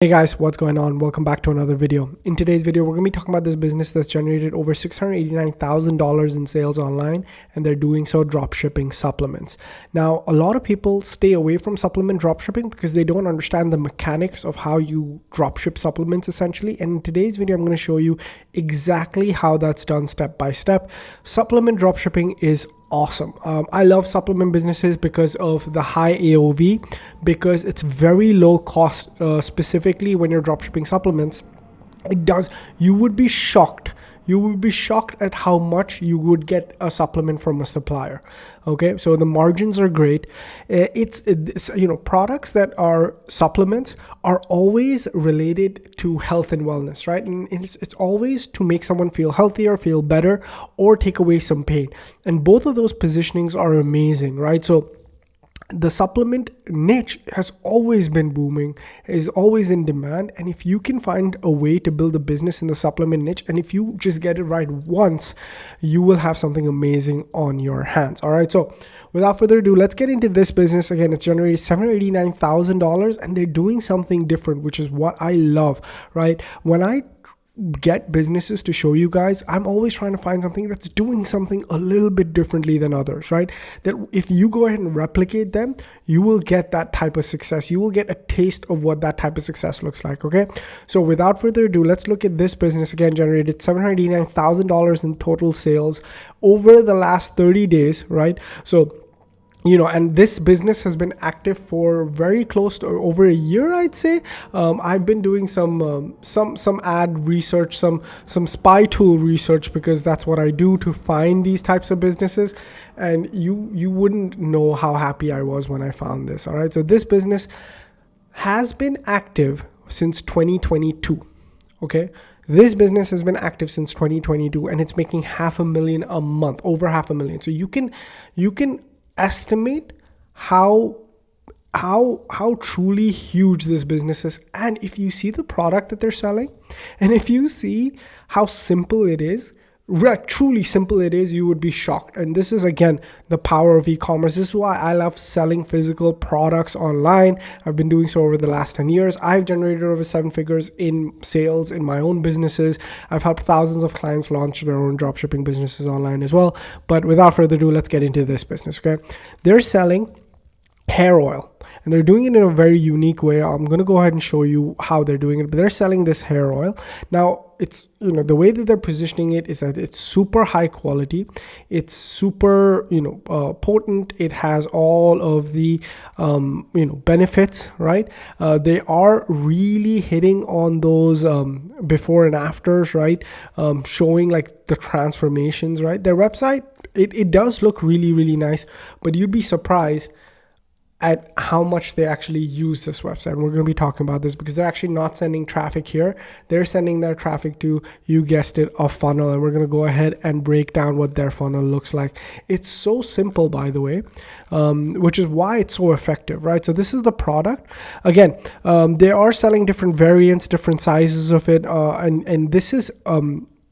Hey guys, what's going on? Welcome back to another video. In today's video, we're going to be talking about this business that's generated over $689,000 in sales online, and they're doing so dropshipping supplements. Now, a lot of people stay away from supplement dropshipping because they don't understand the mechanics of how you dropship supplements essentially. And in today's video, I'm going to show you exactly how that's done step by step. Supplement dropshipping is awesome. I love supplement businesses because of the high AOV, because it's very low cost, specifically when you're dropshipping supplements. You would be shocked. You would be shocked at how much you would get a supplement from a supplier. Okay, so the margins are great. It's products that are supplements are always related to health and wellness, right? And it's always to make someone feel healthier, feel better, or take away some pain. And both of those positionings are amazing, right? So the supplement niche has always been booming, is always in demand. And if you can find a way to build a business in the supplement niche, and if you just get it right once, you will have something amazing on your hands. All right. So without further ado, let's get into this business. Again, it's generated $789,000 and they're doing something different, which is what I love, right? When I get businesses to show you guys, I'm always trying to find something that's doing something a little bit differently than others, right? That if you go ahead and replicate them, you will get that type of success. You will get a taste of what that type of success looks like. Okay, so without further ado, let's look at this business. Again, generated $789,000 in total sales over the last 30 days, right? So and this business has been active for very close to over a year, I'd say. I've been doing some ad research, some spy tool research, because that's what I do to find these types of businesses. And you wouldn't know how happy I was when I found this. All right, so this business has been active since 2022. Okay. This business has been active since 2022, and it's making $500,000 a month, over $500,000. So you can estimate how truly huge this business is. And if you see the product that they're selling, and if you see how simple it is, truly simple it is, you would be shocked. And this is, again, the power of e-commerce. This is why I love selling physical products online. I've been doing so over the last 10 years. I've generated over 7 figures in sales in my own businesses. I've helped thousands of clients launch their own dropshipping businesses online as well. But without further ado, let's get into this business. Okay, they're selling hair oil, and they're doing it in a very unique way. I'm going to go ahead and show you how they're doing it, but they're selling this hair oil. Now, it's, the way that they're positioning it is that it's super high quality. It's super, potent. It has all of the, benefits, right? They are really hitting on those before and afters, right? Showing like the transformations, right? Their website, it does look really, really nice, but you'd be surprised at how much they actually use this website. And we're going to be talking about this because they're actually not sending traffic here. They're sending their traffic to, you guessed it, a funnel. And we're going to go ahead and break down what their funnel looks like. It's so simple, by the way, which is why it's so effective, right? So this is the product. Again, they are selling different variants, different sizes of it. And this is,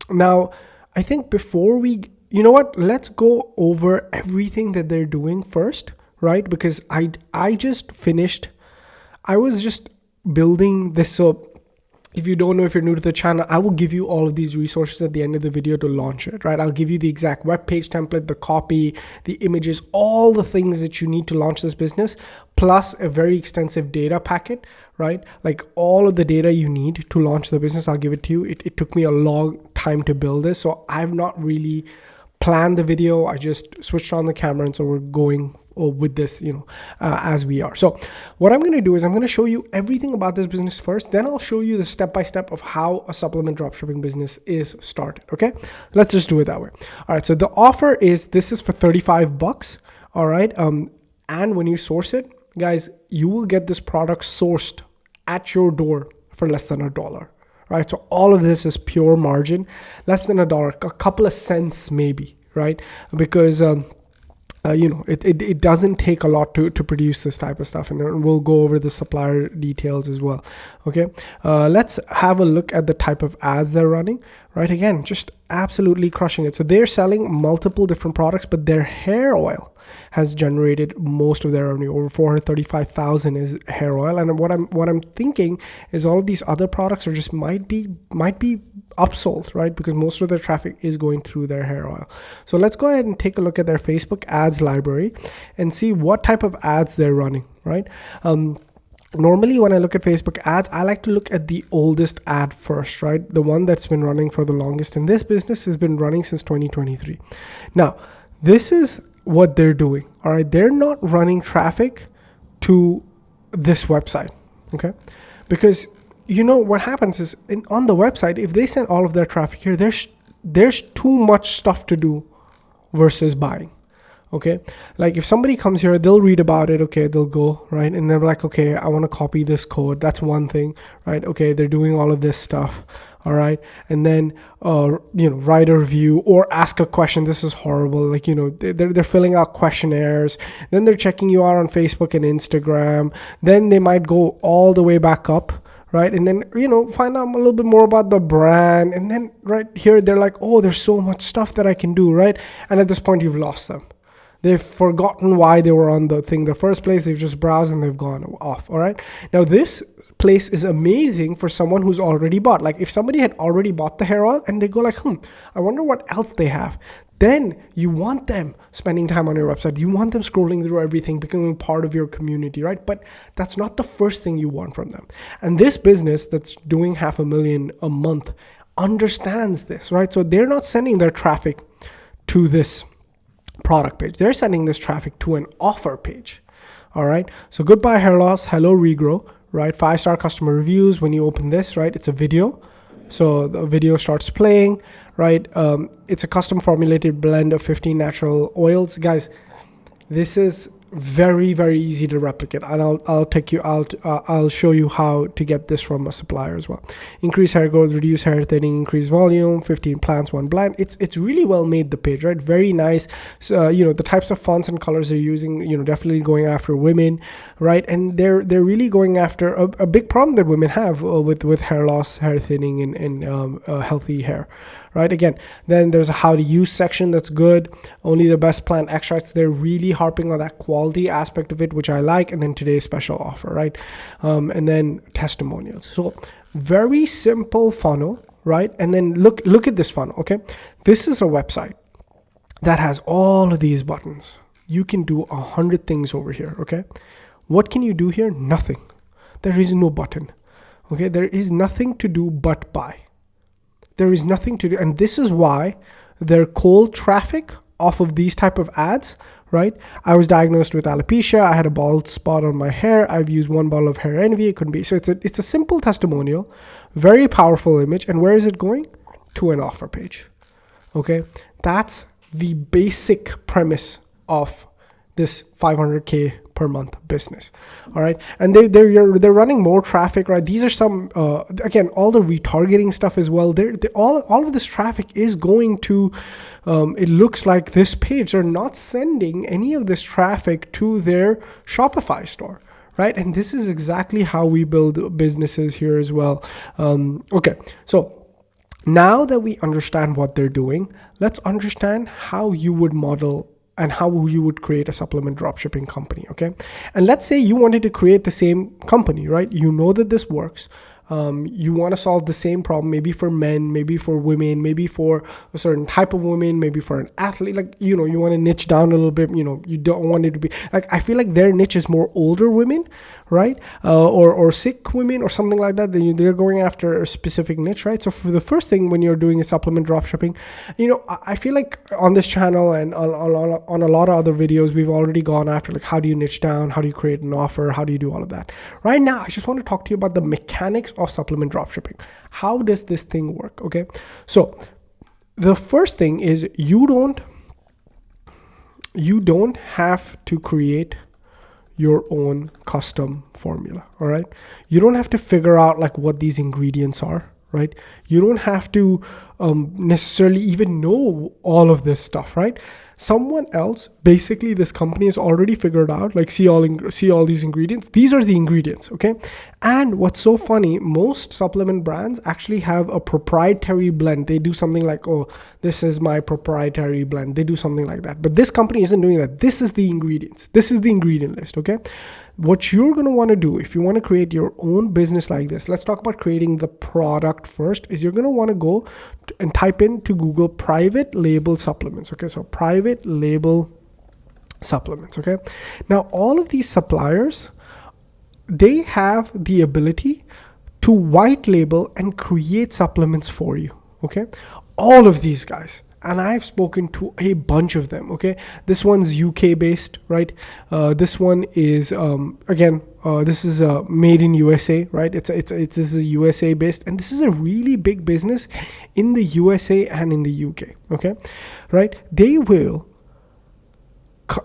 now, I think before let's go over everything that they're doing first. Right? Because I was just building this. So if you don't know, if you're new to the channel, I will give you all of these resources at the end of the video to launch it, right? I'll give you the exact web page template, the copy, the images, all the things that you need to launch this business, plus a very extensive data packet, right? Like all of the data you need to launch the business, I'll give it to you. It took me a long time to build this. So I've not really planned the video. I just switched on the camera, and so we're going with this, as we are. So what I'm going to do is I'm going to show you everything about this business first. Then I'll show you the step-by-step of how a supplement dropshipping business is started. Okay, let's just do it that way. All right. So the offer is, this is for $35. All right. And when you source it, guys, you will get this product sourced at your door for less than $1. Right. So all of this is pure margin, less than $1, a couple of cents maybe, right? Because, it doesn't take a lot to produce this type of stuff, and we'll go over the supplier details as well. Okay, let's have a look at the type of ads they're running. Right, again, just absolutely crushing it. So they're selling multiple different products, but their hair oil has generated most of their revenue. Over 435,000 is hair oil. And what I'm thinking is all of these other products are just might be upsold, right? Because most of their traffic is going through their hair oil. So let's go ahead and take a look at their Facebook ads library and see what type of ads they're running, right? Normally, when I look at Facebook ads, I like to look at the oldest ad first, right? The one that's been running for the longest. And this business has been running since 2023. Now, this is what they're doing, all right? They're not running traffic to this website, okay? Because you know what happens is on the website, if they send all of their traffic here, there's too much stuff to do versus buying. Okay, like if somebody comes here, they'll read about it. Okay, they'll go right, and they're like, okay, I want to copy this code. That's one thing, right? Okay, they're doing all of this stuff. All right, and then write a review or ask a question. This is horrible. Like they're filling out questionnaires. Then they're checking you out on Facebook and Instagram. Then they might go all the way back up. Right. And then, find out a little bit more about the brand. And then right here, they're like, oh, there's so much stuff that I can do. Right. And at this point, you've lost them. They've forgotten why they were on the thing in the first place. They've just browsed and they've gone off. All right. Now, this place is amazing for someone who's already bought. Like if somebody had already bought the hair oil and they go like, I wonder what else they have. Then you want them spending time on your website. You want them scrolling through everything, becoming part of your community, right? But that's not the first thing you want from them. And this business that's doing $500,000 a month understands this, right? So they're not sending their traffic to this product page. They're sending this traffic to an offer page. All right. So goodbye hair loss. Hello regrow, right? 5-star customer reviews. When you open this, right, it's a video. So the video starts playing, right? It's a custom formulated blend of 15 natural oils. Guys, this is very, very easy to replicate. And I'll take you out. I'll show you how to get this from a supplier as well. Increase hair growth, reduce hair thinning, increase volume, 15 plants, 1 blend. It's really well made, the page, right? Very nice. So, the types of fonts and colors they're using, definitely going after women, right? And they're really going after a big problem that women have with hair loss, hair thinning, and healthy hair. Right. Again, then there's a how to use section that's good. Only the best plant extracts. They're really harping on that quality aspect of it, which I like. And then today's special offer, right? And then testimonials. So very simple funnel, right? And then look at this funnel. Okay, this is a website that has all of these buttons. You can do 100 things over here. Okay, what can you do here? Nothing. There is no button. Okay, there is nothing to do but buy. There is nothing to do. And this is why their cold traffic off of these type of ads, right? I was diagnosed with alopecia. I had a bald spot on my hair. I've used 1 bottle of hair envy. It couldn't be. So it's a simple testimonial, very powerful image. And where is it going? To an offer page. Okay. That's the basic premise of this 500K per month business. All right. And they're running more traffic, right? These are some, again, all the retargeting stuff as well. All of this traffic is going to, it looks like this page. They're not sending any of this traffic to their Shopify store, right? And this is exactly how we build businesses here as well. Okay. So now that we understand what they're doing, let's understand how you would model and how you would create a supplement dropshipping company, okay? And let's say you wanted to create the same company, right? You know that this works. You want to solve the same problem, maybe for men, maybe for women, maybe for a certain type of women, maybe for an athlete. Like, you want to niche down a little bit. You don't want it to be like, I feel like their niche is more older women, right? Or sick women or something like that. They're going after a specific niche, right? So for the first thing, when you're doing a supplement dropshipping, I feel like on this channel and on a lot of other videos, we've already gone after like, how do you niche down? How do you create an offer? How do you do all of that? Right now, I just want to talk to you about the mechanics of supplement dropshipping. How does this thing work? Okay. So the first thing is you don't have to create your own custom formula. All right. You don't have to figure out like what these ingredients are, right? You don't have to necessarily even know all of this stuff, right? Someone else, basically this company has already figured out, like, see all these ingredients. These are the ingredients, okay? And what's so funny, most supplement brands actually have a proprietary blend. They do something like, oh, this is my proprietary blend. They do something like that. But this company isn't doing that. This is the ingredients. This is the ingredient list, okay? What you're going to want to do if you want to create your own business like this, let's talk about creating the product first, is you're going to want to go and type into Google private label supplements. Okay, so private label supplements. Okay, now all of these suppliers, they have the ability to white label and create supplements for you. Okay, all of these guys. And I've spoken to a bunch of them. Okay, this one's UK based, right? This one is this is made in USA, right? This is USA based, and this is a really big business in the USA and in the UK. Okay, right? They will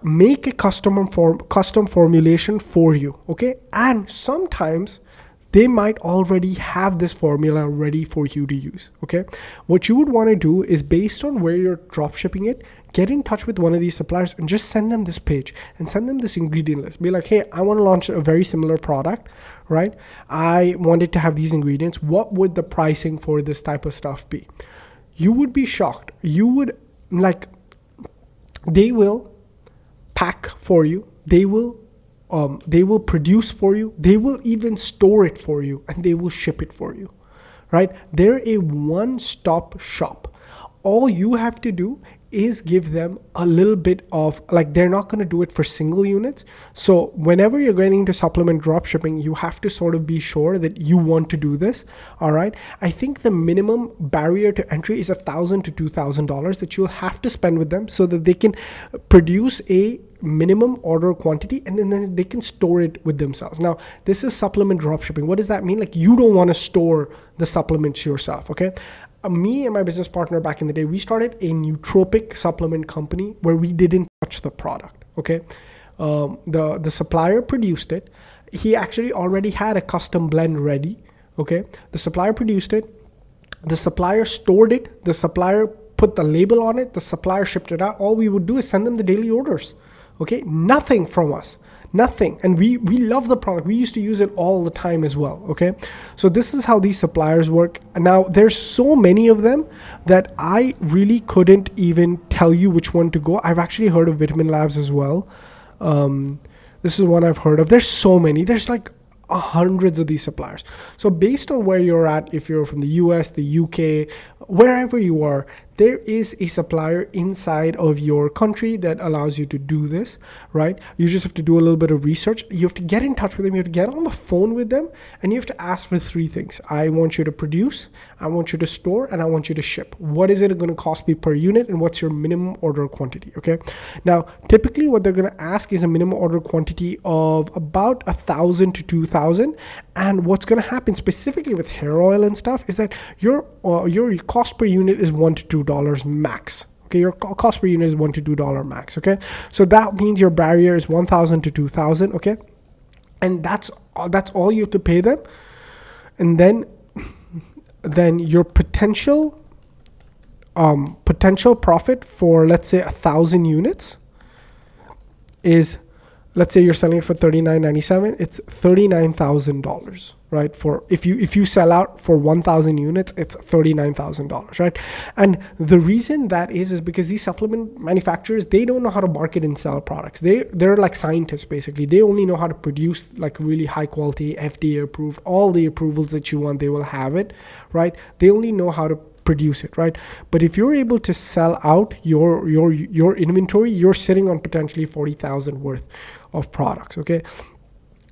make a custom formulation for you. Okay, and sometimes they might already have this formula ready for you to use. Okay, what you would want to do is, based on where you're drop shipping it, get in touch with one of these suppliers and just send them this page and send them this ingredient list. Be like, hey, I want to launch a very similar product, right? I wanted to have these ingredients. What would the pricing for this type of stuff be? You would be shocked. You would, like, they will pack for you. They will produce for you. They will even store it for you, and they will ship it for you, right? They're a one-stop shop. All you have to do is give them a little bit of, like, they're not going to do it for single units. So whenever you're getting into supplement drop shipping, you have to sort of be sure that you want to do this. All right. I think the minimum barrier to entry is $1,000 to $2,000 that you'll have to spend with them so that they can produce a minimum order quantity, and then they can store it with themselves. Now, this is supplement drop shipping. What does that mean? Like, you don't want to store the supplements yourself. Okay. Me and my business partner back in the day, we started a nootropic supplement company where we didn't touch the product. Okay. The supplier produced it. He actually already had a custom blend ready. Okay. The supplier produced it. The supplier stored it. The supplier put the label on it. The supplier shipped it out. All we would do is send them the daily orders. Okay. Nothing from us. Nothing. And we love the product. We used to use it all the time as well. Okay. So this is how these suppliers work. And now there's so many of them that I really couldn't even tell you which one to go. I've actually heard of Vitamin Labs as well. This is one I've heard of. There's so many. There's like hundreds of these suppliers. So based on where you're at, if you're from the US, the UK, wherever you are, there is a supplier inside of your country that allows you to do this, right? You just have to do a little bit of research. You have to get in touch with them. You have to get on the phone with them, and you have to ask for three things. I want you to produce, I want you to store, and I want you to ship. What is it going to cost me per unit, and what's your minimum order quantity? Okay. Now, typically what they're going to ask is a minimum order quantity of about 1,000 to 2,000. And what's going to happen specifically with hair oil and stuff is that your cost per unit is $1 to $2 max. Okay, your cost per unit is $1 to $2 max. Okay, so that means your barrier is 1,000 to 2,000. Okay, and that's all you have to pay them. And then your potential profit for, let's say, 1,000 units is, let's say you're selling it for $39.97, it's $39,000, right? For if you sell out for 1,000 units, it's $39,000, right? And the reason that is because these supplement manufacturers, they don't know how to market and sell products. They're like scientists, basically. They only know how to produce like really high quality, FDA approved, all the approvals that you want, they will have it, right? They only know how to produce it, right? But if you're able to sell out your inventory, you're sitting on potentially 40,000 worth of products. Okay.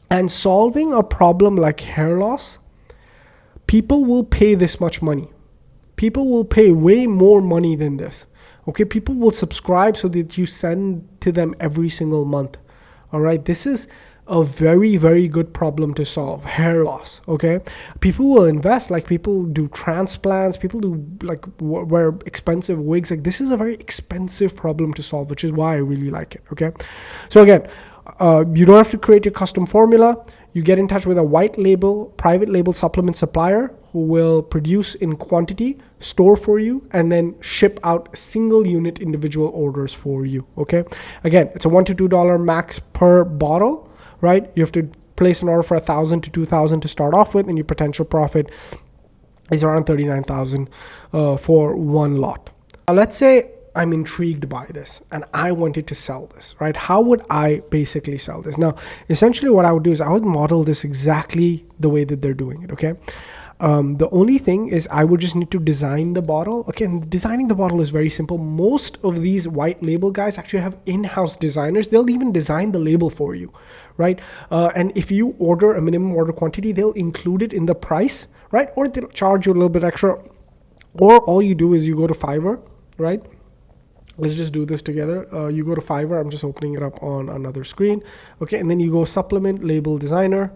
And solving a problem like hair loss, people will pay this much money. People will pay way more money than this. Okay. People will subscribe so that you send to them every single month. All right. This is a very, very good problem to solve, hair loss. Okay, people will invest, like people do transplants, people do like wear expensive wigs. Like, this is a very expensive problem to solve, which is why I really like it. Okay, so again, you don't have to create your custom formula. You get in touch with a white label, private label supplement supplier who will produce in quantity, store for you, and then ship out single unit individual orders for you. Okay. Again, it's a $1 to $2 max per bottle, right? You have to place an order for 1,000 to 2,000 to start off with, and your potential profit is around 39,000 for one lot. Now, let's say I'm intrigued by this and I wanted to sell this, right? How would I basically sell this? Now, essentially what I would do is I would model this exactly the way that they're doing it, okay? The only thing is I would just need to design the bottle. Okay, and designing the bottle is very simple. Most of these white label guys actually have in-house designers. They'll even design the label for you, right? And if you order a minimum order quantity, they'll include it in the price, right? Or they'll charge you a little bit extra. Or all you do is you go to Fiverr, right? Let's just do this together. You go to Fiverr. I'm just opening it up on another screen. Okay, and then you go supplement label designer.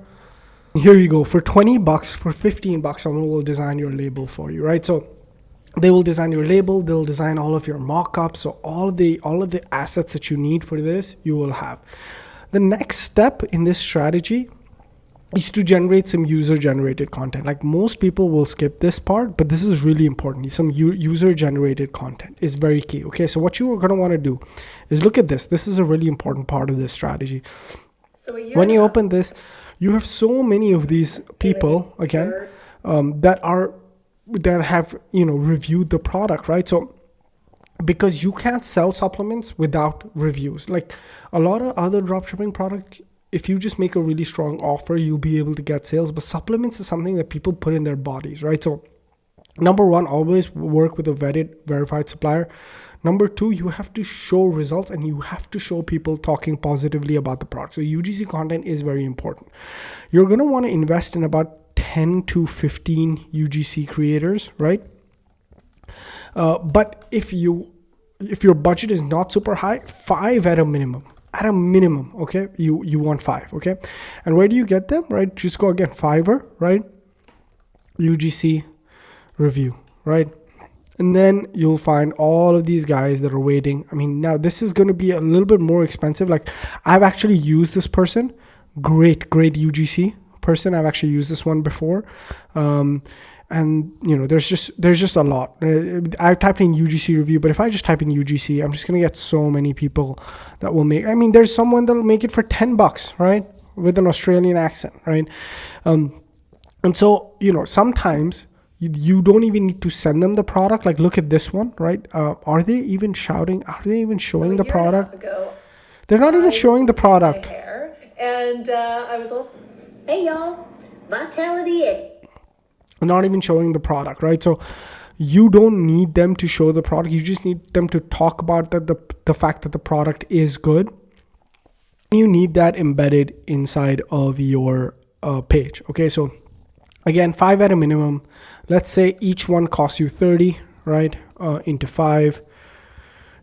Here you go. For 20 bucks, for 15 bucks, someone will design your label for you, right? So they will design your label. They'll design all of your mock-ups. So all of the assets that you need for this, you will have. The next step in this strategy is to generate some user-generated content. Like most people will skip this part, but this is really important. Some user-generated content is very key. Okay, so what you are going to want to do is look at this. This is a really important part of this strategy. So when you open this, you have so many of these people again that have reviewed the product, right? So because you can't sell supplements without reviews. Like a lot of other dropshipping products, if you just make a really strong offer, you'll be able to get sales. But supplements is something that people put in their bodies, right? So number one, always work with a verified supplier. Number two, you have to show results and you have to show people talking positively about the product. So UGC content is very important. You're going to want to invest in about 10 to 15 UGC creators, right? But if your budget is not super high, 5 at a minimum. At a minimum, okay? You want 5, okay? And where do you get them, right? Just go again, Fiverr, right? UGC review, right? And then you'll find all of these guys that are waiting. I mean, now this is going to be a little bit more expensive. Like I've actually used this person, great UGC person. I've actually used this one before. And there's just a lot. I typed in UGC review, but if I just type in UGC, I'm just going to get so many people that will make, I mean, there's someone that'll make it for 10 bucks, right? With an Australian accent, right? And so, sometimes you don't even need to send them the product. Like, look at this one, right? Are they even shouting? Are they even showing the product? They're not even showing the product. And I was also, hey y'all, Vitality. Not even showing the product, right? So you don't need them to show the product. You just need them to talk about the fact that the product is good. You need that embedded inside of your page. Okay, so again, 5 at a minimum. Let's say each one costs you 30, right? Into 5.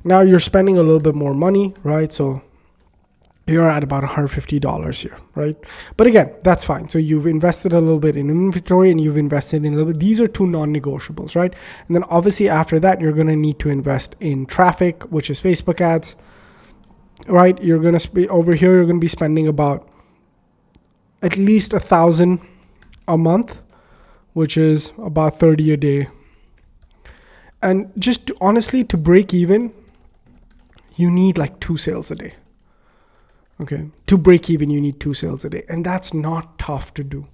Now you're spending a little bit more money, right? So you're at about $150 here, right? But again, that's fine. So you've invested a little bit in inventory and you've invested in a little bit. These are 2 non-negotiables, right? And then obviously after that, you're going to need to invest in traffic, which is Facebook ads, right? You're going to over here, you're going to be spending about at least 1,000 a month, which is about 30 a day. And just honestly, to break even, you need like 2 sales a day. Okay, to break even, you need 2 sales a day, and that's not tough to do.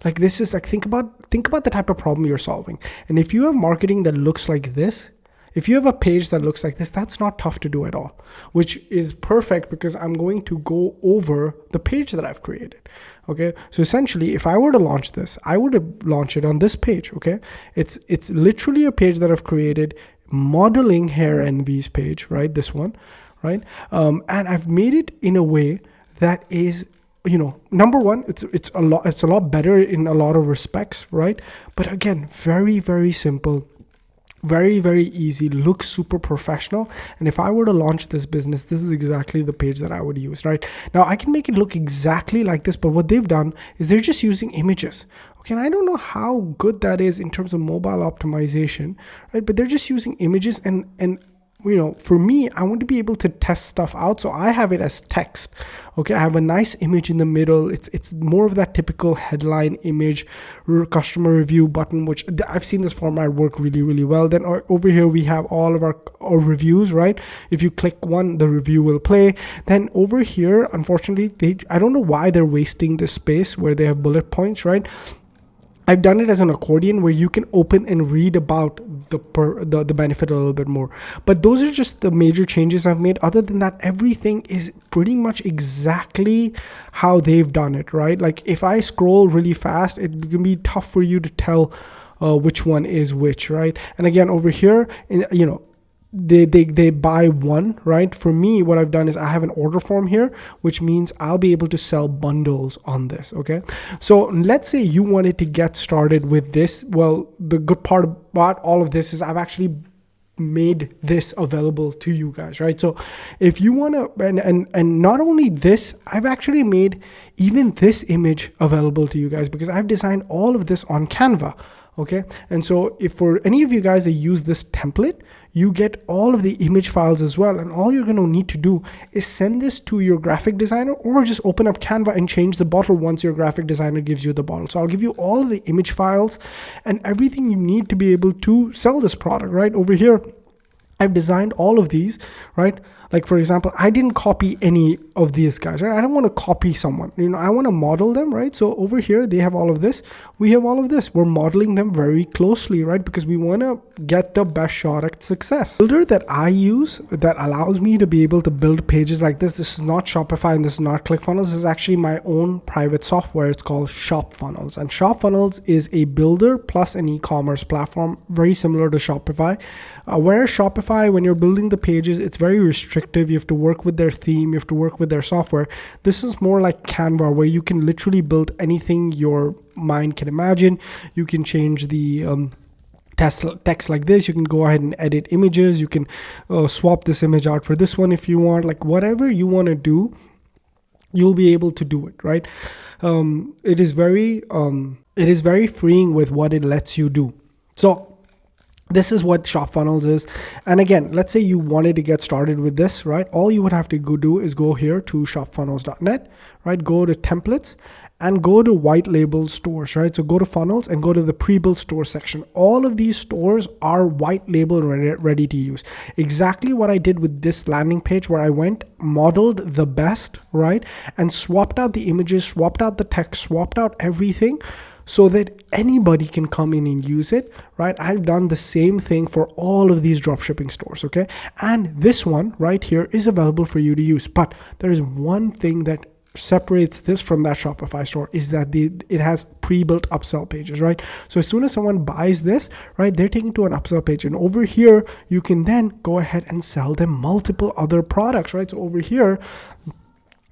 Like this is like, think about the type of problem you're solving. And if you have marketing that looks like this, if you have a page that looks like this, that's not tough to do at all, which is perfect because I'm going to go over the page that I've created. Okay, so essentially, if I were to launch this, I would have launched it on this page. Okay, it's literally a page that I've created, modeling Hair Envy's page, right? This one. Right, and I've made it in a way that is, number one, it's a lot better in a lot of respects, right? But again, very, very simple, very, very easy, looks super professional. And if I were to launch this business, this is exactly the page that I would use, right? Now I can make it look exactly like this, but what they've done is they're just using images. Okay, and I don't know how good that is in terms of mobile optimization, right? But they're just using images and for me, I want to be able to test stuff out. So I have it as text. Okay, I have a nice image in the middle. It's more of that typical headline image, customer review button, which I've seen this format work really, really well. Then over here we have all of our reviews, right? If you click one, the review will play. Then over here, unfortunately, I don't know why they're wasting this space where they have bullet points, right? I've done it as an accordion where you can open and read about the benefit a little bit more. But those are just the major changes I've made. Other than that, everything is pretty much exactly how they've done it, right? Like if I scroll really fast, it can be tough for you to tell which one is which, right? And again, over here, they buy one, right? For me, what I've done is I have an order form here, which means I'll be able to sell bundles on this. Okay, so let's say you wanted to get started with this. Well, the good part about all of this is I've actually made this available to you guys, right? So if you want to, and not only this, I've actually made even this image available to you guys because I've designed all of this on Canva. Okay, and so if for any of you guys that use this template, you get all of the image files as well, and all you're going to need to do is send this to your graphic designer or just open up Canva and change the bottle once your graphic designer gives you the bottle. So I'll give you all of the image files and everything you need to be able to sell this product. Right over here, I've designed all of these, right? Like for example, I didn't copy any of these guys, right? I don't want to copy someone, I want to model them, right? So over here, they have all of this. We have all of this. We're modeling them very closely, right? Because we want to get the best shot at success. The builder that I use that allows me to be able to build pages like this is not Shopify and this is not ClickFunnels. This is actually my own private software. It's called ShopFunnels. And ShopFunnels is a builder plus an e-commerce platform, very similar to Shopify. Whereas Shopify, when you're building the pages, it's very restrictive. You have to work with their theme, you have to work with their software. This is more like Canva, where you can literally build anything your mind can imagine. You can change the text like this. You can go ahead and edit images. You can swap this image out for this one if you want. Like whatever you want to do, you'll be able to do it, right? It is very freeing with what it lets you do. So this is what ShopFunnels is. And again, let's say you wanted to get started with this, right? All you would have to go do is go here to shopfunnels.net, right? Go to templates and go to white label stores, right? So go to funnels and go to the pre-built store section. All of these stores are white label and ready to use. Exactly what I did with this landing page, where I went, modeled the best, right? And swapped out the images, swapped out the text, swapped out everything, so that anybody can come in and use it, right? I've done the same thing for all of these dropshipping stores, okay? And this one right here is available for you to use. But there is one thing that separates this from that Shopify store, is that it has pre-built upsell pages, right? So as soon as someone buys this, right, they're taken to an upsell page. And over here, you can then go ahead and sell them multiple other products, right? So over here,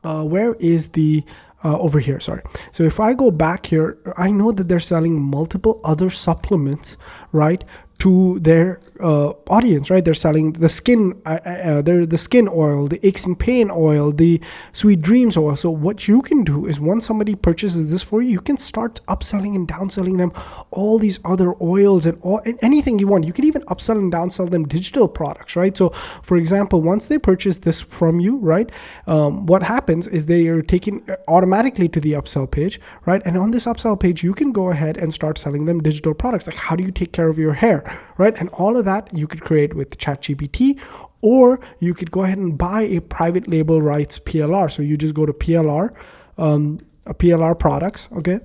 where is the... over here, sorry. So if I go back here, I know that they're selling multiple other supplements, right, to their audience, right? They're selling the skin, the skin oil, the aches and pain oil, the sweet dreams oil. So what you can do is once somebody purchases this for you, you can start upselling and downselling them all these other oils and anything you want. You can even upsell and downsell them digital products, right? So for example, once they purchase this from you, right, what happens is they are taken automatically to the upsell page, right? And on this upsell page, you can go ahead and start selling them digital products. Like, how do you take care of your hair, right? And all of that you could create with ChatGPT, or you could go ahead and buy a private label rights PLR. So you just go to PLR, PLR products, okay?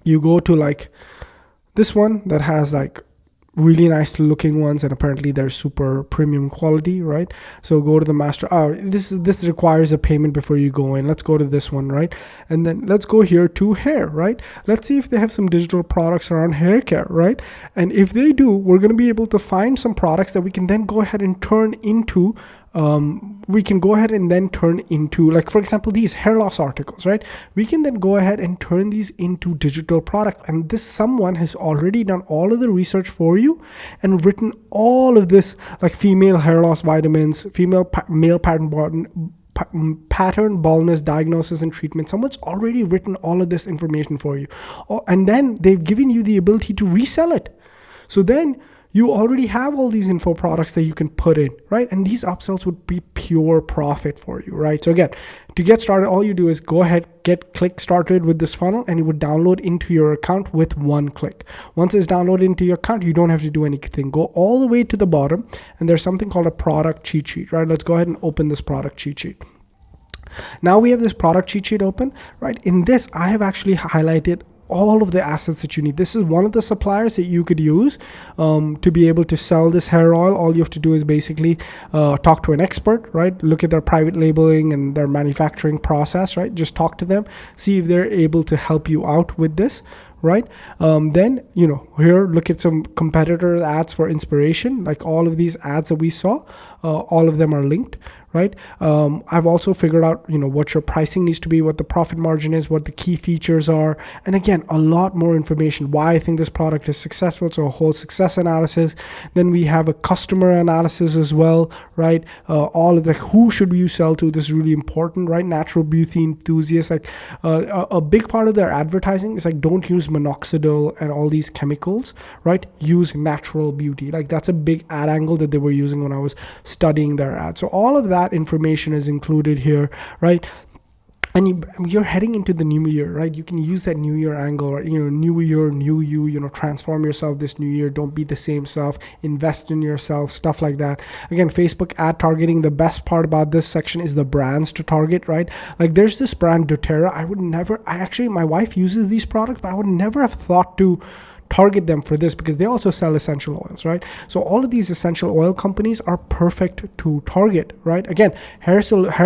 You go to like this one that has like really nice looking ones, and apparently they're super premium quality, right? So go to the master. This requires a payment before you go in. Let's go to this one, right? And then let's go here to hair, right? Let's see if they have some digital products around hair care, right? And if they do, we're going to be able to find some products that we can then go ahead and turn into like, for example, these hair loss articles, right? We can then go ahead and turn these into digital products. And this someone has already done all of the research for you and written all of this, like female hair loss vitamins, male pattern baldness diagnosis and treatment. Someone's already written all of this information for you. And then they've given you the ability to resell it. So then you already have all these info products that you can put in, right? And these upsells would be pure profit for you, right? So again, to get started, all you do is go ahead, click started with this funnel, and it would download into your account with one click. Once it's downloaded into your account, you don't have to do anything. Go all the way to the bottom, and there's something called a product cheat sheet, right? Let's go ahead and open this product cheat sheet. Now we have this product cheat sheet open, right? In this, I have actually highlighted all of the assets that you need. This is one of the suppliers that you could use to be able to sell this hair oil. All you have to do is basically talk to an expert, right? Look at their private labeling and their manufacturing process, right? Just talk to them, see if they're able to help you out with this, right? Then, here, look at some competitor ads for inspiration. Like all of these ads that we saw, all of them are linked, right? I've also figured out, what your pricing needs to be, what the profit margin is, what the key features are. And again, a lot more information, why I think this product is successful. So a whole success analysis. Then we have a customer analysis as well, right? All of the, who should you sell to? This is really important, right? Natural beauty enthusiasts, like a big part of their advertising is like, don't use minoxidil and all these chemicals, right? Use natural beauty. Like that's a big ad angle that they were using when I was studying their ad. So all of that information is included here, right? And you're heading into the new year, right? You can use that new year angle, right? New year, new you, transform yourself this new year. Don't be the same self, invest in yourself, stuff like that. Again, Facebook ad targeting, the best part about this section is the brands to target, right? Like there's this brand doTERRA. My wife uses these products, but I would never have thought to target them for this because they also sell essential oils, right? So all of these essential oil companies are perfect to target, right? Again, hair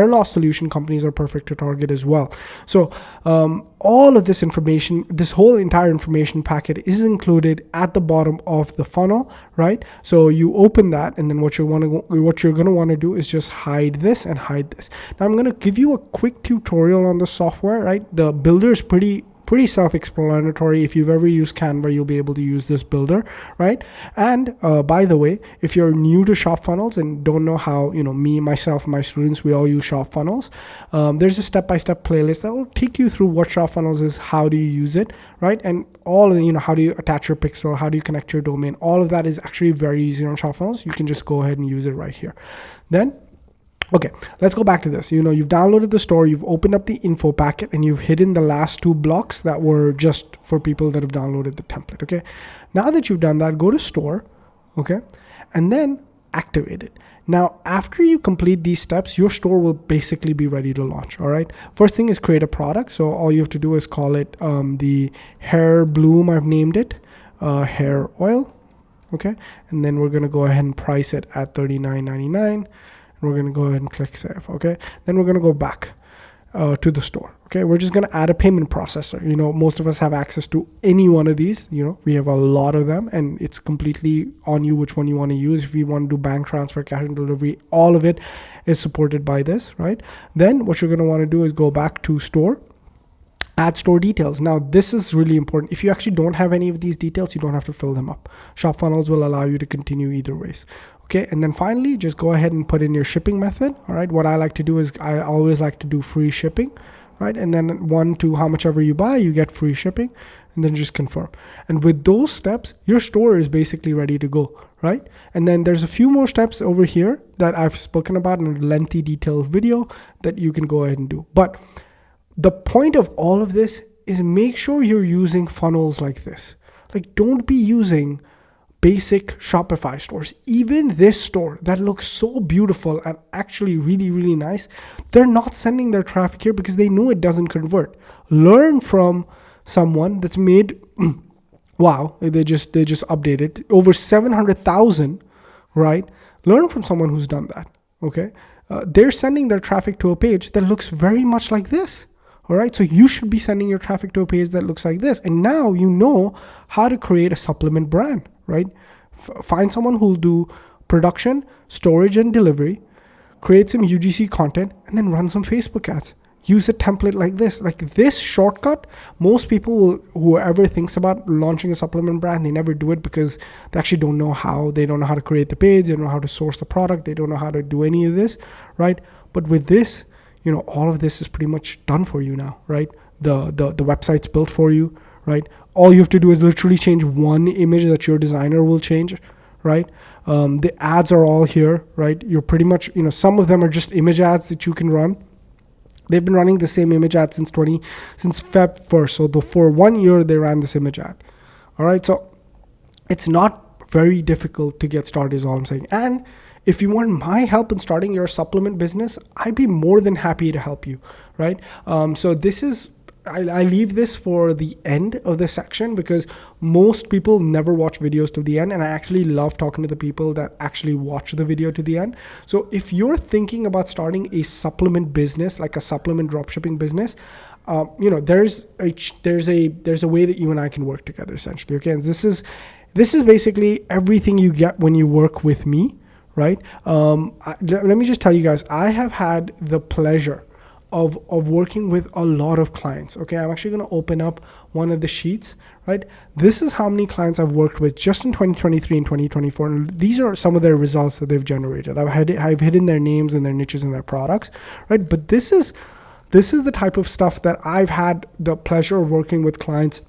loss solution companies are perfect to target as well. So all of this information, this whole entire information packet is included at the bottom of the funnel, right? So you open that, and then what you're going to want to do is just hide this and hide this. Now I'm going to give you a quick tutorial on the software, right? The builder is pretty self-explanatory. If you've ever used Canva, you'll be able to use this builder, right? And by the way, if you're new to ShopFunnels and don't know how, me, myself, my students, we all use ShopFunnels, there's a step-by-step playlist that will take you through what ShopFunnels is, how do you use it, right? And all of how do you attach your pixel, how do you connect your domain, all of that is actually very easy on ShopFunnels. You can just go ahead and use it right here. Then okay, let's go back to this. You've downloaded the store, you've opened up the info packet, and you've hidden the last two blocks that were just for people that have downloaded the template, okay? Now that you've done that, go to store, okay? And then activate it. Now, after you complete these steps, your store will basically be ready to launch, all right? First thing is create a product. So all you have to do is call it the hair bloom, I've named it, hair oil, okay? And then we're gonna go ahead and price it at $39.99. We're going to go ahead and click save, okay? Then we're going to go back to the store, okay? We're just going to add a payment processor. Most of us have access to any one of these. We have a lot of them, and it's completely on you which one you want to use. If you want to do bank transfer, cash on delivery, all of it is supported by this, right? Then what you're going to want to do is go back to store, add store details. Now, this is really important. If you actually don't have any of these details, you don't have to fill them up. ShopFunnels will allow you to continue either ways. Okay, and then finally, just go ahead and put in your shipping method. All right, what I like to do is I always like to do free shipping, right? And then 1 to how much ever you buy, you get free shipping, and then just confirm. And with those steps, your store is basically ready to go, right? And then there's a few more steps over here that I've spoken about in a lengthy, detailed video that you can go ahead and do. But the point of all of this is make sure you're using funnels like this. Like, don't be using basic Shopify stores. Even this store that looks so beautiful and actually really, really nice, they're not sending their traffic here because they know it doesn't convert. Learn from someone that's made, wow, they just updated over 700,000, right? Learn from someone who's done that, okay? They're sending their traffic to a page that looks very much like this. All right, so you should be sending your traffic to a page that looks like this. And now you know how to create a supplement brand, right? Find someone who'll do production, storage, and delivery, create some UGC content, and then run some Facebook ads. Use a template like this. Like this shortcut, most people will, whoever thinks about launching a supplement brand, they never do it because they actually don't know how. They don't know how to create the page. They don't know how to source the product. They don't know how to do any of this, right? But with this, all of this is pretty much done for you now, right? The website's built for you, right? All you have to do is literally change one image that your designer will change, right? The ads are all here, right? You're pretty much, some of them are just image ads that you can run. They've been running the same image ad since Feb 1st. So for 1 year, they ran this image ad. All right. So it's not very difficult to get started is all I'm saying. And if you want my help in starting your supplement business, I'd be more than happy to help you. Right. So this is, I leave this for the end of the section because most people never watch videos till the end, and I actually love talking to the people that actually watch the video to the end. So if you're thinking about starting a supplement business, like a supplement dropshipping business, there's a way that you and I can work together essentially. Okay, and this is basically everything you get when you work with me, right? Let me just tell you guys, I have had the pleasure of working with a lot of clients. Okay, I'm actually going to open up one of the sheets, right? This is how many clients I've worked with just in 2023 and 2024, and these are some of their results that they've generated. I've hidden their names and their niches and their products, right? But this is the type of stuff that I've had the pleasure of working with clients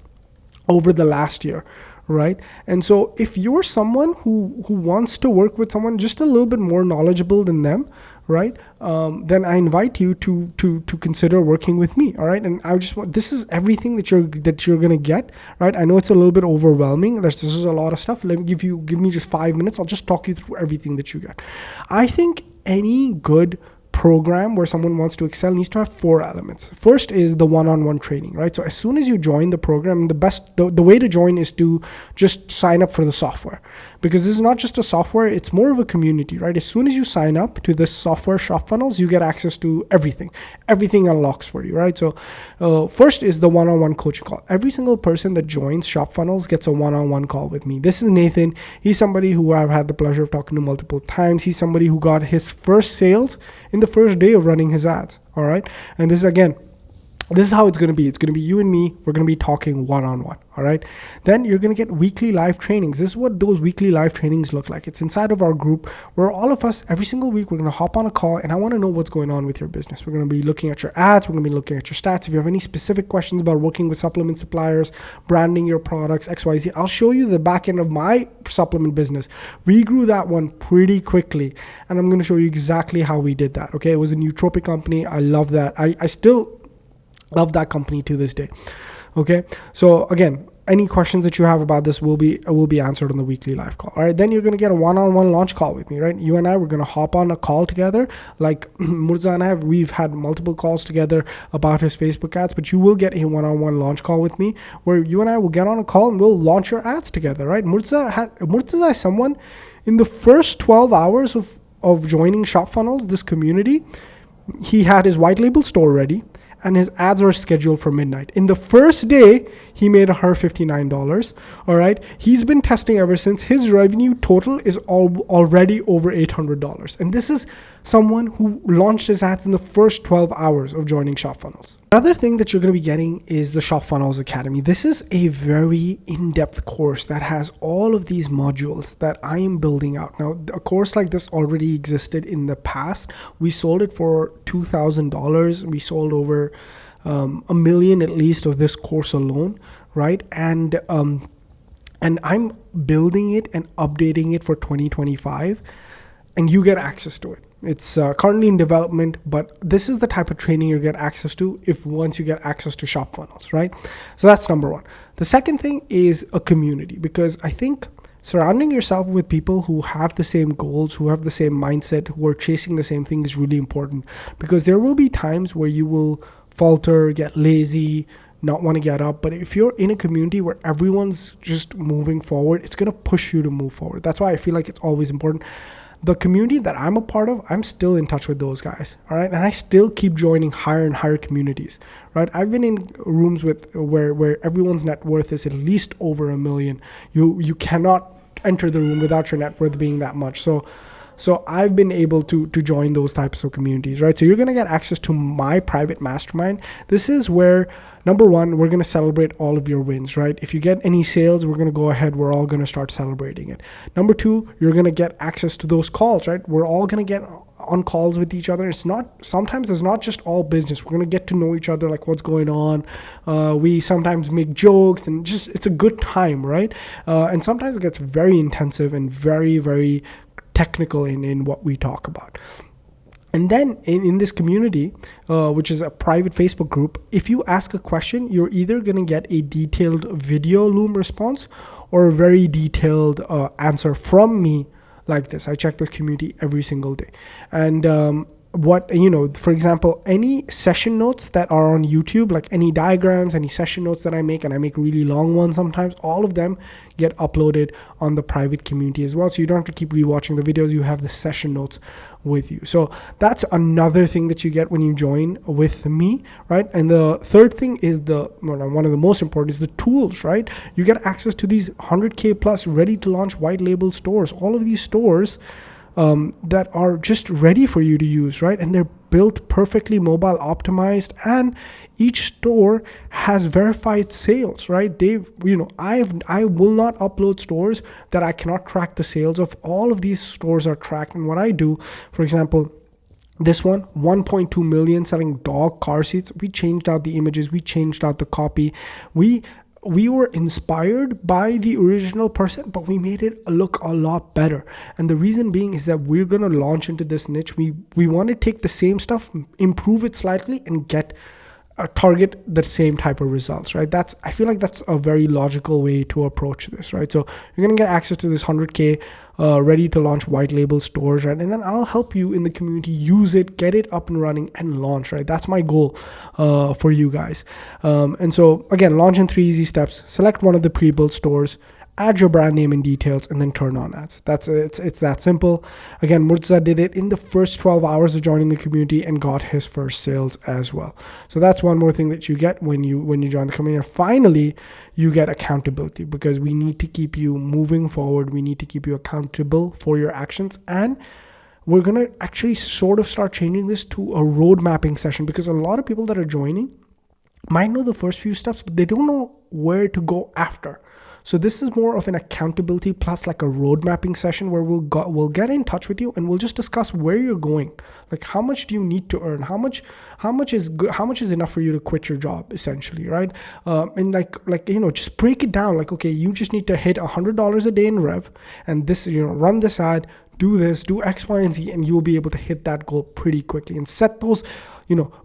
over the last year, right? And so if you're someone who wants to work with someone just a little bit more knowledgeable than them, right, then I invite you to consider working with me. All right, and I just want, this is everything that you're gonna get, right? I know it's a little bit overwhelming. This is a lot of stuff. Let me give me just 5 minutes. I'll just talk you through everything that you get. I think any good program where someone wants to excel needs to have 4 elements. First is the one-on-one training, right? So as soon as you join the program, the way to join is to just sign up for the software, because this is not just a software, it's more of a community, right? As soon as you sign up to this software, ShopFunnels, you get access to everything unlocks for you, right? So first is the one-on-one coaching call. Every single person that joins ShopFunnels gets a one-on-one call with me. This is Nathan. He's somebody who I've had the pleasure of talking to multiple times. He's somebody who got his first sales in the first day of running his ads. All right. And this is how it's going to be. It's going to be you and me. We're going to be talking one-on-one. All right. Then you're going to get weekly live trainings. This is what those weekly live trainings look like. It's inside of our group where all of us, every single week, we're going to hop on a call, and I want to know what's going on with your business. We're going to be looking at your ads. We're going to be looking at your stats. If you have any specific questions about working with supplement suppliers, branding your products, XYZ, I'll show you the back end of my supplement business. We grew that one pretty quickly, and I'm going to show you exactly how we did that. Okay. It was a nootropic company. I love that. I still love that company to this day. Okay. So again, any questions that you have about this will be answered on the weekly live call. All right. Then you're going to get a one-on-one launch call with me, right? You and I, we're going to hop on a call together. Like Murza and I, we've had multiple calls together about his Facebook ads, but you will get a one-on-one launch call with me where you and I will get on a call and we'll launch your ads together, right? Murza is someone in the first 12 hours of joining ShopFunnels, this community, he had his white label store ready, and his ads were scheduled for midnight. In the first day, he made $159. All right. He's been testing ever since. His revenue total is already over $800. And this is someone who launched his ads in the first 12 hours of joining ShopFunnels. Another thing that you're going to be getting is the ShopFunnels Academy. This is a very in-depth course that has all of these modules that I am building out. Now, a course like this already existed in the past. We sold it for $2,000. We sold over $1 million at least of this course alone, right? And I'm building it and updating it for 2025, and you get access to it. It's currently in development, but this is the type of training you get access to once you get access to ShopFunnels, right? So that's number one. The second thing is a community, because I think surrounding yourself with people who have the same goals, who have the same mindset, who are chasing the same thing is really important, because there will be times where you will falter, get lazy, not want to get up. But if you're in a community where everyone's just moving forward, it's going to push you to move forward. That's why I feel like it's always important. The community that I'm a part of, I'm still in touch with those guys, all right? And I still keep joining higher and higher communities, right? I've been in rooms where everyone's net worth is at least over $1 million. You cannot enter the room without your net worth being that much. So I've been able to join those types of communities, right? So you're going to get access to my private mastermind. This is where, number one, we're going to celebrate all of your wins, right? If you get any sales, we're going to go ahead. We're all going to start celebrating it. Number two, you're going to get access to those calls, right? We're all going to get on calls with each other. Sometimes it's not just all business. We're going to get to know each other, like what's going on. We sometimes make jokes and just, it's a good time, right? And sometimes it gets very intensive and very, very technical in what we talk about. And then in this community, which is a private Facebook group, if you ask a question, you're either going to get a detailed video Loom response or a very detailed answer from me like this. I check this community every single day. And for example, any session notes that are on YouTube, like any diagrams, any session notes that I make, and I make really long ones sometimes, all of them get uploaded on the private community as well. So you don't have to keep rewatching the videos. You have the session notes with you. So that's another thing that you get when you join with me, right? And the third thing is one of the most important is the tools, right? You get access to these 100K plus ready to launch white label stores. All of these stores that are just ready for you to use, right? And they're built perfectly mobile optimized, and each store has verified sales, right? I will not upload stores that I cannot track the sales of. All of these stores are tracked. And what I do, for example, this one, 1.2 million selling dog car seats. We changed out the images. We changed out the copy. We were inspired by the original person, but we made it look a lot better. And the reason being is that we're going to launch into this niche. We want to take the same stuff, improve it slightly, and target the same type of results, right? I feel like that's a very logical way to approach this, right? So you're going to get access to this 100K ready to launch white label stores, right? And then I'll help you in the community use it, get it up and running, and launch, right? That's my goal for you guys. And so again, launch in 3 easy steps. Select one of the pre-built stores, add your brand name and details, and then turn on ads. It's that simple. Again, Murtaza did it in the first 12 hours of joining the community and got his first sales as well. So that's one more thing that you get when you join the community. And finally, you get accountability, because we need to keep you moving forward. We need to keep you accountable for your actions. And we're going to actually sort of start changing this to a road mapping session, because a lot of people that are joining might know the first few steps, but they don't know where to go after. So this is more of an accountability plus like a road mapping session where we'll get in touch with you and we'll just discuss where you're going. Like, how much do you need to earn? How much is good? How much is enough for you to quit your job, essentially, right? And just break it down. Like, okay, you just need to hit $100 a day in rev, and this, run this ad, do this, do X, Y, and Z, and you'll be able to hit that goal pretty quickly, and set those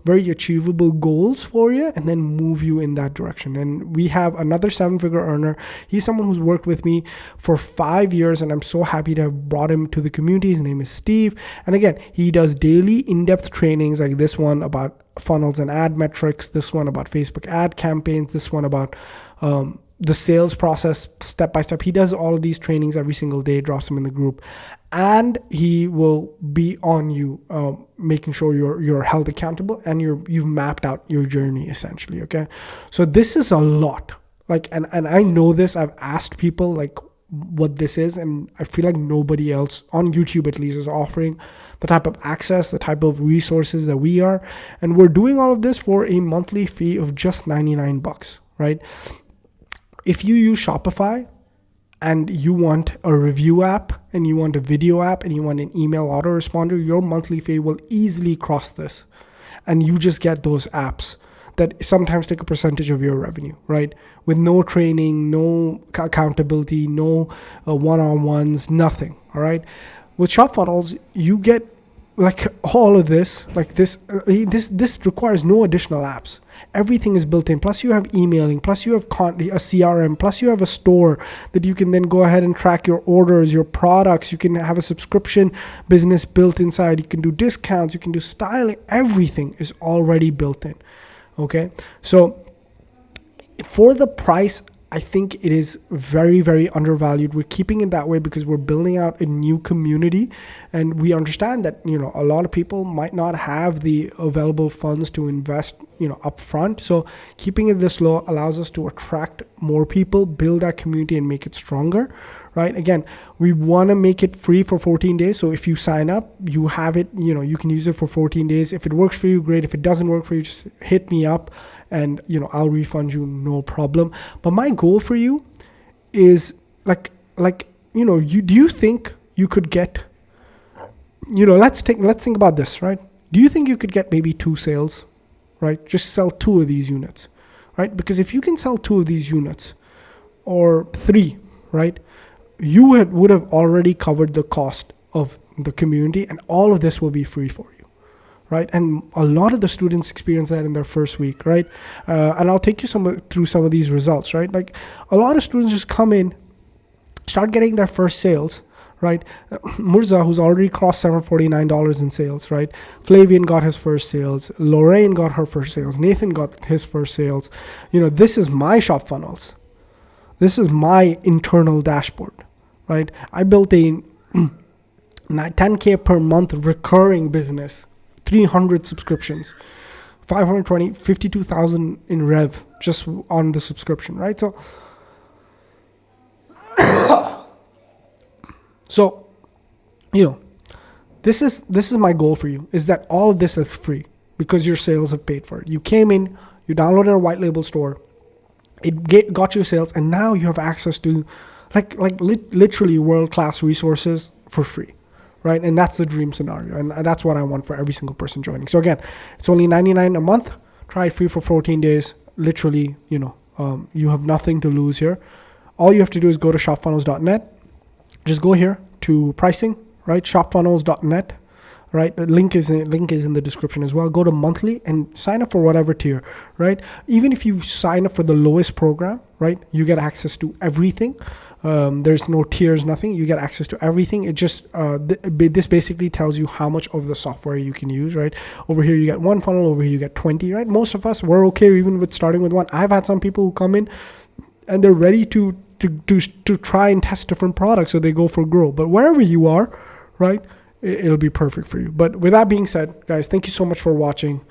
very achievable goals for you, and then move you in that direction. And we have another 7-figure earner. He's someone who's worked with me for 5 years, and I'm so happy to have brought him to the community. His name is Steve. And again, he does daily in-depth trainings like this one about funnels and ad metrics, this one about Facebook ad campaigns, this one about the sales process step by step. He does all of these trainings every single day, drops them in the group, and he will be on you, making sure you're held accountable and you've mapped out your journey, essentially. Okay, so this is a lot. Like, and I know this. I've asked people like what this is, and I feel like nobody else on YouTube, at least, is offering the type of access, the type of resources that we are. And we're doing all of this for a monthly fee of just $99, right? If you use Shopify and you want a review app and you want a video app and you want an email autoresponder, your monthly fee will easily cross this. And you just get those apps that sometimes take a percentage of your revenue, right? With no training, no accountability, no one-on-ones, nothing, all right? With ShopFunnels, you get like all of this, like this requires no additional apps. Everything is built in. Plus you have emailing, plus you have a CRM, plus you have a store that you can then go ahead and track your orders, your products. You can have a subscription business built inside. You can do discounts, you can do styling. Everything is already built in. Okay, so for the price, I think it is very, very undervalued. We're keeping it that way because we're building out a new community, and we understand that, a lot of people might not have the available funds to invest, up front. So keeping it this low allows us to attract more people, build that community, and make it stronger, right? Again, we want to make it free for 14 days. So if you sign up, you have it, you can use it for 14 days. If it works for you, great. If it doesn't work for you, just hit me up and, I'll refund you, no problem. But my goal for you is do you think you could get let's think about this, right? Do you think you could get maybe 2 sales, right? Just sell 2 of these units, right? Because if you can sell 2 of these units or 3, right, you would have already covered the cost of the community, and all of this will be free for you, right? And a lot of the students experience that in their first week, right? And I'll take you through some of these results, right? Like a lot of students just come in, start getting their first sales, right? Murza, who's already crossed $749 in sales, right? Flavian got his first sales. Lorraine got her first sales. Nathan got his first sales. This is my ShopFunnels. This is my internal dashboard, right? I built a 10K per month recurring business, 300 subscriptions, 52,000 in rev just on the subscription, right? So, this is my goal for you, is that all of this is free because your sales have paid for it. You came in, you downloaded a white label store, it got you sales, and now you have access to literally world-class resources for free, right? And that's the dream scenario, and that's what I want for every single person joining. So again, it's only $99 a month. Try it free for 14 days. Literally, you have nothing to lose here. All you have to do is go to shopfunnels.net. Just go here to pricing, right? Shopfunnels.net, right? The link is in the description as well. Go to monthly and sign up for whatever tier, right? Even if you sign up for the lowest program, right, you get access to everything. There's no tiers, nothing. You get access to everything. It just this basically tells you how much of the software you can use, right? Over here you get 1 funnel. Over here you get 20, right? Most of us, we're okay even with starting with 1. I've had some people who come in and they're ready to try and test different products, so they go for grow. But wherever you are, right, it'll be perfect for you. But with that being said, guys, thank you so much for watching.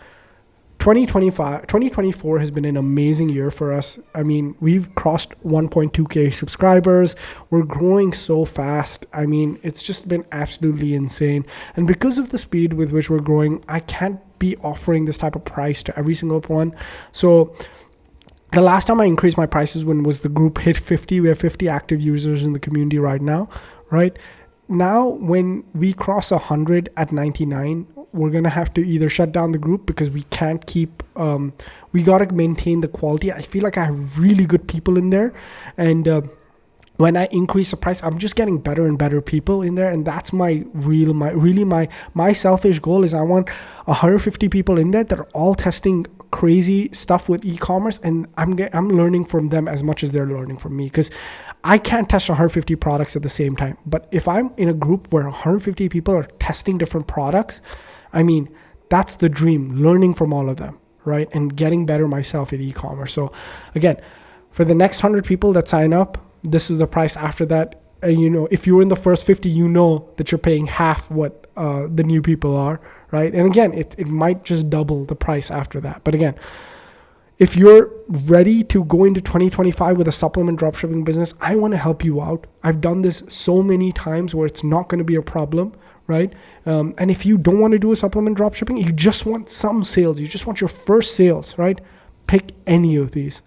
2024 has been an amazing year for us. I mean, we've crossed 1.2K subscribers. We're growing so fast. I mean, it's just been absolutely insane. And because of the speed with which we're growing, I can't be offering this type of price to every single one. So the last time I increased my prices was the group hit 50. We have 50 active users in the community right now, right? Now, when we cross 100 at 99, we're going to have to either shut down the group because we can't keep, we got to maintain the quality. I feel like I have really good people in there. And when I increase the price, I'm just getting better and better people in there. And that's my selfish goal is I want 150 people in there that are all testing crazy stuff with e-commerce, and I'm learning from them as much as they're learning from me, because I can't test 150 products at the same time. But if I'm in a group where 150 people are testing different products, I mean, that's the dream, learning from all of them, right? And getting better myself at e-commerce. So again, for the next 100 people that sign up, this is the price after that. And if you're in the first 50, that you're paying half what the new people are, right? And again, it might just double the price after that. But again, if you're ready to go into 2025 with a supplement dropshipping business, I want to help you out. I've done this so many times where it's not going to be a problem, right? And if you don't want to do a supplement dropshipping, you just want some sales, you just want your first sales, right? Pick any of these.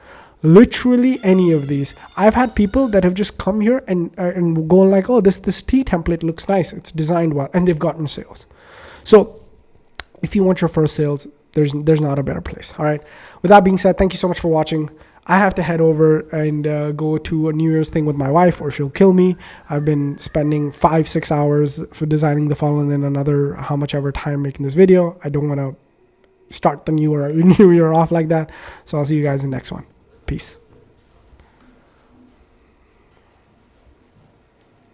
Literally any of these. I've had people that have just come here and go like, oh, this tea template looks nice, it's designed well, and they've gotten sales. So if you want your first sales, there's not a better place. All right. With that being said, thank you so much for watching. I have to head over and go to a New Year's thing with my wife, or she'll kill me. I've been spending 5-6 hours for designing the funnel, and then another how much ever time making this video. I don't want to start the new year off like that. So I'll see you guys in the next one. Peace.